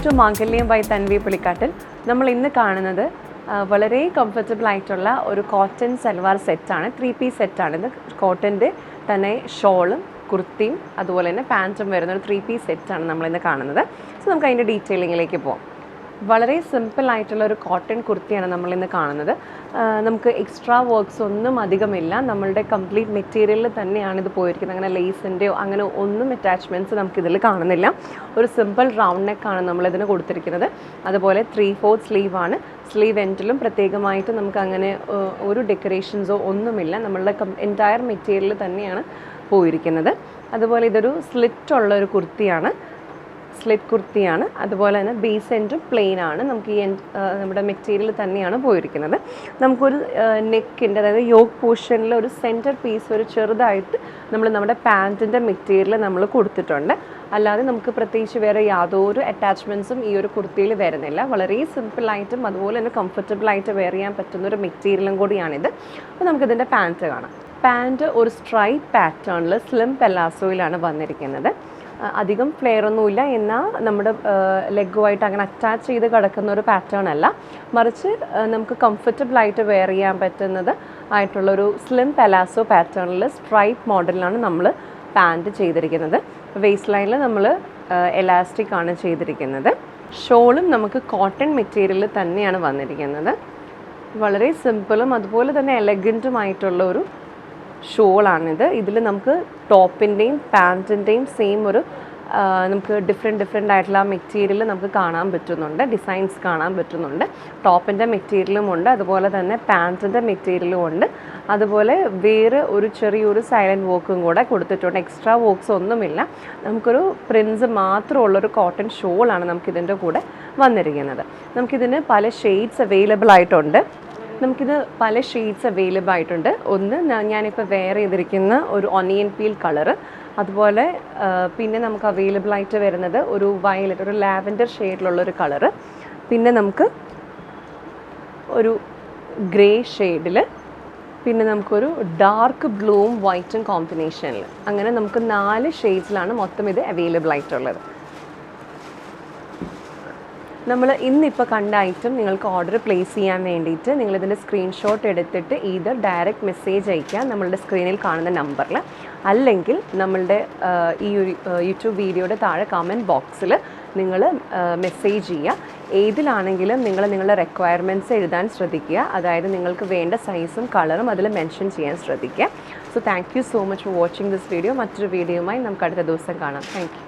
To മാംഗല്യം by Tanvi Pulikkattil. നമ്മൾ ഇന്ന് കാണുന്നത് വളരെ കംഫർട്ടബിൾ ആയിട്ടുള്ള ഒരു കോട്ടൺ സൽവാർ സെറ്റാണ്. 3 പീസ് സെറ്റാണ്. ഇത് കോട്ടൻ്റെ തന്നെ ഷോളും കുർത്തിയും അതുപോലെ തന്നെ പാൻറ്റും വരുന്ന ഒരു 3 പീസ് സെറ്റാണ് നമ്മളിന്ന് കാണുന്നത്. സോ നമുക്ക് അതിൻ്റെ ഡീറ്റെയിലിങ്ങിലേക്ക് പോകാം. വളരെ സിമ്പിളായിട്ടുള്ള ഒരു കോട്ടൺ കുർത്തിയാണ് നമ്മളിന്ന് കാണുന്നത്. നമുക്ക് എക്സ്ട്രാ വർക്ക്സ് ഒന്നും അധികമില്ല. നമ്മളുടെ കംപ്ലീറ്റ് മെറ്റീരിയലിൽ തന്നെയാണ് ഇത് പോയിരിക്കുന്നത്. അങ്ങനെ ലേസിൻ്റെയോ അങ്ങനെ ഒന്നും അറ്റാച്ച്മെൻറ്റ്സ് നമുക്കിതിൽ കാണുന്നില്ല. ഒരു സിമ്പിൾ റൗണ്ട് നെക്കാണ് നമ്മളിതിന് കൊടുത്തിരിക്കുന്നത്. അതുപോലെ 3/4 സ്ലീവാണ്. സ്ലീവ് എൻഡിലും പ്രത്യേകമായിട്ട് നമുക്ക് അങ്ങനെ ഒരു ഡെക്കറേഷൻസോ ഒന്നുമില്ല. നമ്മളുടെ എൻറ്റയർ മെറ്റീരിയൽ തന്നെയാണ് പോയിരിക്കുന്നത്. അതുപോലെ ഇതൊരു സ്ലിറ്റുള്ള ഒരു കുർത്തിയാണ്. സ്ലിറ്റ് കുർത്തിയാണ്. അതുപോലെ തന്നെ ബേസ് എൻഡും പ്ലെയിൻ ആണ്. നമുക്ക് ഈ നമ്മുടെ മെറ്റീരിയൽ തന്നെയാണ് പോയിരിക്കുന്നത്. നമുക്കൊരു നെക്കിൻ്റെ അതായത് യോക്ക് പോർഷനിൽ ഒരു സെൻറ്റർ പീസ് ഒരു ചെറുതായിട്ട് നമ്മുടെ പാൻറ്റിൻ്റെ മെറ്റീരിയൽ നമ്മൾ കൊടുത്തിട്ടുണ്ട്. അല്ലാതെ നമുക്ക് പ്രത്യേകിച്ച് വേറെ യാതൊരു അറ്റാച്ച്മെൻറ്റ്സും ഈ ഒരു കുർത്തിയിൽ വരുന്നില്ല. വളരെ സിമ്പിളായിട്ടും അതുപോലെ തന്നെ കംഫർട്ടബിളായിട്ട് വെയർ ചെയ്യാൻ പറ്റുന്ന ഒരു മെറ്റീരിയലും കൂടിയാണിത്. അപ്പോൾ നമുക്കിതിൻ്റെ പാൻറ്റ് കാണാം. പാൻറ്റ് ഒരു സ്ട്രൈപ്പ് പാറ്റേണിൽ സ്ലിം പെലാസോയിലാണ് വന്നിരിക്കുന്നത്. അധികം ഫ്ലെയർ ഒന്നുമില്ല, എന്നാൽ നമ്മുടെ ലെഗുമായിട്ട് അങ്ങനെ അറ്റാച്ച് ചെയ്ത് കിടക്കുന്ന ഒരു പാറ്റേൺ അല്ല, മറിച്ച് നമുക്ക് കംഫർട്ടബിളായിട്ട് വെയർ ചെയ്യാൻ പറ്റുന്നത് ആയിട്ടുള്ളൊരു സ്ലിം പെലാസോ പാറ്റേണിൽ സ്ട്രൈപ്പ് മോഡലിലാണ് നമ്മൾ പാൻറ്റ് ചെയ്തിരിക്കുന്നത്. വേസ്റ്റ് ലൈനിൽ നമ്മൾ എലാസ്റ്റിക് ആണ് ചെയ്തിരിക്കുന്നത്. ഷോളും നമുക്ക് കോട്ടൺ മെറ്റീരിയൽ തന്നെയാണ് വന്നിരിക്കുന്നത്. വളരെ സിമ്പിളും അതുപോലെ തന്നെ എലഗൻറ്റുമായിട്ടുള്ള ഒരു ഷോളാണിത്. ഇതിൽ നമുക്ക് ടോപ്പിൻ്റെയും പാൻറ്റിൻ്റെയും സെയിം ഒരു നമുക്ക് ഡിഫറെൻ്റ് ആയിട്ടുള്ള മെറ്റീരിയൽ നമുക്ക് കാണാൻ പറ്റുന്നുണ്ട്. ഡിസൈൻസ് കാണാൻ പറ്റുന്നുണ്ട്. ടോപ്പിൻ്റെ മെറ്റീരിയലും ഉണ്ട്, അതുപോലെ തന്നെ പാൻറ്റിൻ്റെ മെറ്റീരിയലും ഉണ്ട്. അതുപോലെ വേറെ ഒരു ചെറിയൊരു സൈലൻറ്റ് വർക്കും കൂടെ കൊടുത്തിട്ടുണ്ട്. എക്സ്ട്രാ വർക്ക്സ് ഒന്നുമില്ല. നമുക്കൊരു പ്രിൻസ് മാത്രമുള്ളൊരു കോട്ടൺ ഷോളാണ് നമുക്കിതിൻ്റെ കൂടെ വന്നിരിക്കുന്നത്. നമുക്കിതിന് പല ഷെയ്ഡ്സ് അവൈലബിൾ ആയിട്ടുണ്ട്. ഒന്ന് ഞാനിപ്പോൾ വെയർ ചെയ്തിരിക്കുന്ന ഒരു ഓണിയൻ പീൽ കളറ്, അതുപോലെ പിന്നെ നമുക്ക് അവൈലബിൾ ആയിട്ട് വരുന്നത് ഒരു വയലറ്റ്, ഒരു ലാവൻഡർ ഷെയ്ഡിലുള്ളൊരു കളറ്, പിന്നെ നമുക്ക് ഒരു ഗ്രേ ഷെയ്ഡിൽ, പിന്നെ നമുക്കൊരു ഡാർക്ക് ബ്ലൂവും വൈറ്റും കോമ്പിനേഷനിൽ, അങ്ങനെ നമുക്ക് 4 ഷെയ്ഡ്സിലാണ് മൊത്തം ഇത് അവൈലബിൾ ആയിട്ടുള്ളത്. നമ്മൾ ഇന്നിപ്പോൾ കണ്ട ഐറ്റം നിങ്ങൾക്ക് ഓർഡർ പ്ലേസ് ചെയ്യാൻ വേണ്ടിയിട്ട് നിങ്ങളിതിൻ്റെ സ്ക്രീൻഷോട്ട് എടുത്തിട്ട് ഇത് ഡയറക്റ്റ് മെസ്സേജ് അയക്കുക നമ്മളുടെ സ്ക്രീനിൽ കാണുന്ന നമ്പറിൽ, അല്ലെങ്കിൽ നമ്മളുടെ ഈ ഒരു യൂട്യൂബ് വീഡിയോയുടെ താഴെ കമൻറ്റ് ബോക്സിൽ നിങ്ങൾ മെസ്സേജ് ചെയ്യുക. ഏതിലാണെങ്കിലും നിങ്ങളുടെ റിക്വയർമെൻറ്റ്സ് എഴുതാൻ ശ്രദ്ധിക്കുക. അതായത് നിങ്ങൾക്ക് വേണ്ട സൈസും കളറും അതിൽ മെൻഷൻ ചെയ്യാൻ ശ്രദ്ധിക്കുക. So thank you so much for watching this video. മറ്റൊരു വീഡിയോയുമായി നമുക്ക് അടുത്ത ദിവസം കാണാം. Thank you.